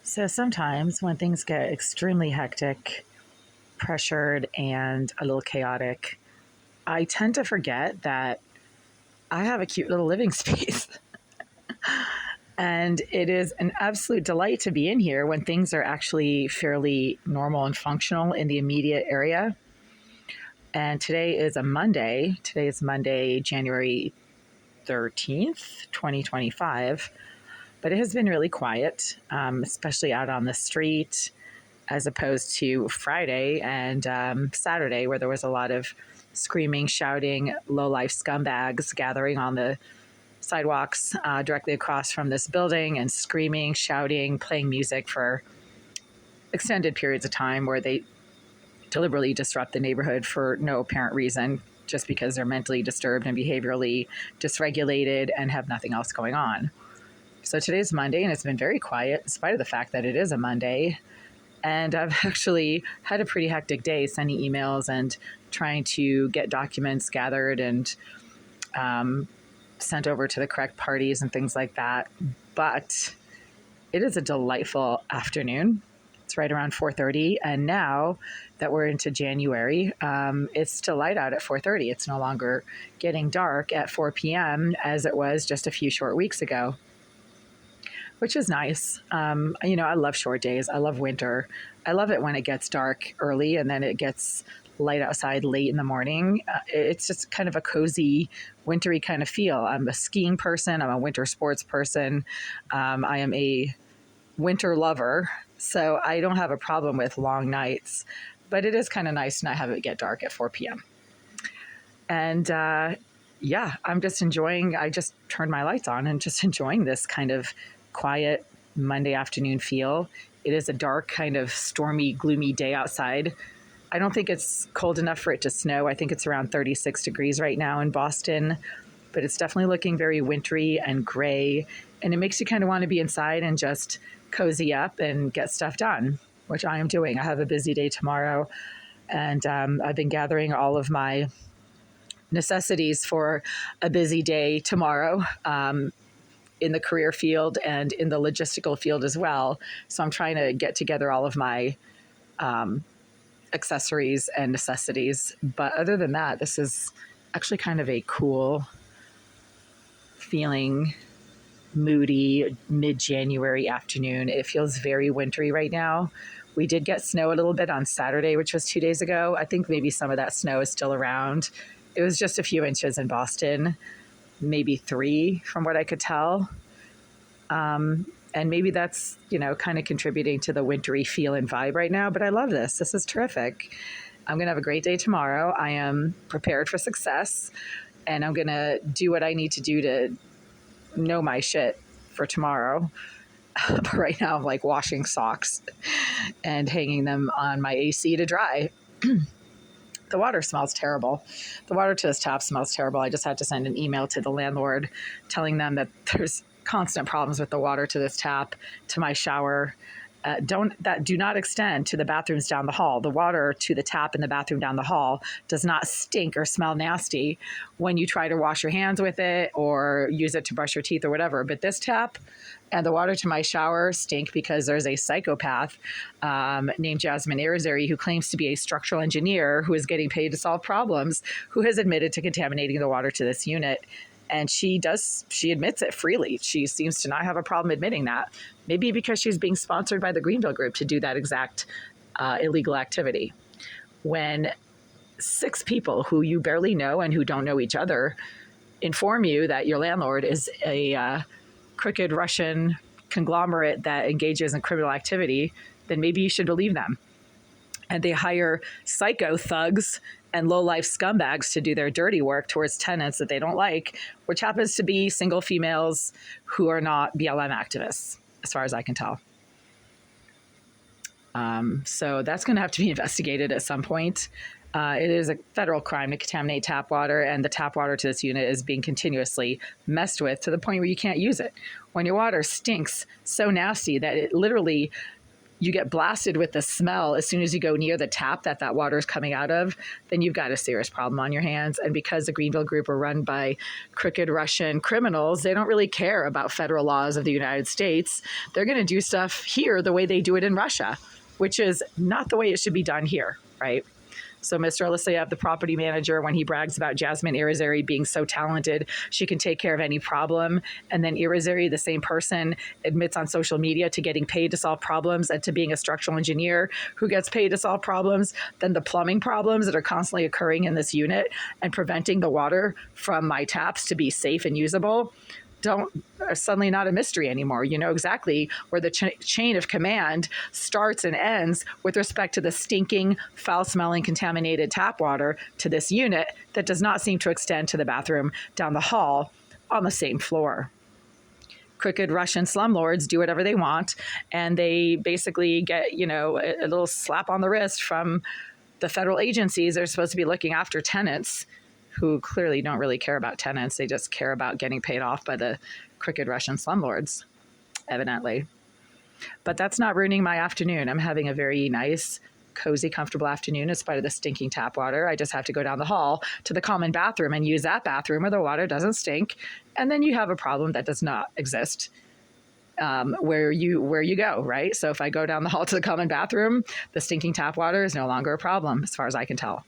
So sometimes when things get extremely hectic, pressured, and a little chaotic, I tend to forget that I have a cute little living space. And it is an absolute delight to be in here when things are actually fairly normal and functional in the immediate area. And today is a Monday. Today is Monday, January 13th, 2025. But it has been really quiet, especially out on the street, as opposed to Friday and Saturday, where there was a lot of screaming, shouting, low-life scumbags gathering on the sidewalks directly across from this building and screaming, shouting, playing music for extended periods of time where they deliberately disrupt the neighborhood for no apparent reason, just because they're mentally disturbed and behaviorally dysregulated and have nothing else going on. So today's Monday, and it's been very quiet, in spite of the fact that it is a Monday. And I've actually had a pretty hectic day sending emails and trying to get documents gathered and sent over to the correct parties and things like that. But it is a delightful afternoon. It's right around 4:30. And now that we're into January, it's still light out at 4:30. It's no longer getting dark at 4 p.m. as it was just a few short weeks ago, which is nice. I love short days. I love winter. I love it when it gets dark early and then it gets light outside late in the morning. It's just kind of a cozy, wintry kind of feel. I'm a skiing person. I'm a winter sports person. I am a winter lover, so I don't have a problem with long nights, but it is kind of nice to not have it get dark at 4 p.m. And I'm just enjoying, I just turned my lights on and just enjoying this kind of quiet Monday afternoon feel. It is a dark, kind of stormy, gloomy day outside. I don't think it's cold enough for it to snow. I think it's around 36 degrees right now in Boston, but it's definitely looking very wintry and gray. And it makes you kind of want to be inside and just cozy up and get stuff done, which I am doing. I have a busy day tomorrow, and I've been gathering all of my necessities for a busy day tomorrow. In the career field and in the logistical field as well. So I'm trying to get together all of my accessories and necessities. But other than that, this is actually kind of a cool feeling, moody mid-January afternoon. It feels very wintry right now. We did get snow a little bit on Saturday, which was 2 days ago. I think maybe some of that snow is still around. It was just a few inches in Boston, maybe 3 from what I could tell. And maybe that's, kind of contributing to the wintry feel and vibe right now. But I love this. This is terrific. I'm going to have a great day tomorrow. I am prepared for success, and I'm going to do what I need to do to know my shit for tomorrow. But right now I'm like washing socks and hanging them on my AC to dry. The water smells terrible. The water to this tap smells terrible. I just had to send an email to the landlord telling them that there's constant problems with the water to this tap, to my shower. Do not extend to the bathrooms down the hall. The water to the tap in the bathroom down the hall does not stink or smell nasty when you try to wash your hands with it or use it to brush your teeth or whatever. But this tap and the water to my shower stink because there's a psychopath named Jasmine Irizarry who claims to be a structural engineer who is getting paid to solve problems, who has admitted to contaminating the water to this unit. And she admits it freely. She seems to not have a problem admitting that. Maybe because she's being sponsored by the Greenville Group to do that exact illegal activity. When 6 people who you barely know and who don't know each other inform you that your landlord is a crooked Russian conglomerate that engages in criminal activity, then maybe you should believe them. And they hire psycho thugs and low-life scumbags to do their dirty work towards tenants that they don't like, which happens to be single females who are not BLM activists, as far as I can tell. So that's going to have to be investigated at some point. It is a federal crime to contaminate tap water, and the tap water to this unit is being continuously messed with to the point where you can't use it. When your water stinks so nasty that it literally you get blasted with the smell as soon as you go near the tap that water is coming out of, then you've got a serious problem on your hands. And because the Greenville Group are run by crooked Russian criminals, they don't really care about federal laws of the United States. They're going to do stuff here the way they do it in Russia, which is not the way it should be done here, right? So Mr. Alisiev, the property manager, when he brags about Jasmine Irizarry being so talented, she can take care of any problem. And then Irizarry, the same person, admits on social media to getting paid to solve problems and to being a structural engineer who gets paid to solve problems. Then the plumbing problems that are constantly occurring in this unit and preventing the water from my taps to be safe and usable are suddenly not a mystery anymore. You know exactly where the chain of command starts and ends with respect to the stinking, foul-smelling, contaminated tap water to this unit that does not seem to extend to the bathroom down the hall on the same floor. Crooked Russian slumlords do whatever they want, and they basically get, you know, a little slap on the wrist from the federal agencies that are supposed to be looking after tenants, who clearly don't really care about tenants. They just care about getting paid off by the crooked Russian slumlords, evidently. But that's not ruining my afternoon. I'm having a very nice, cozy, comfortable afternoon in spite of the stinking tap water. I just have to go down the hall to the common bathroom and use that bathroom where the water doesn't stink. And then you have a problem that does not exist where you go, right? So if I go down the hall to the common bathroom, the stinking tap water is no longer a problem as far as I can tell.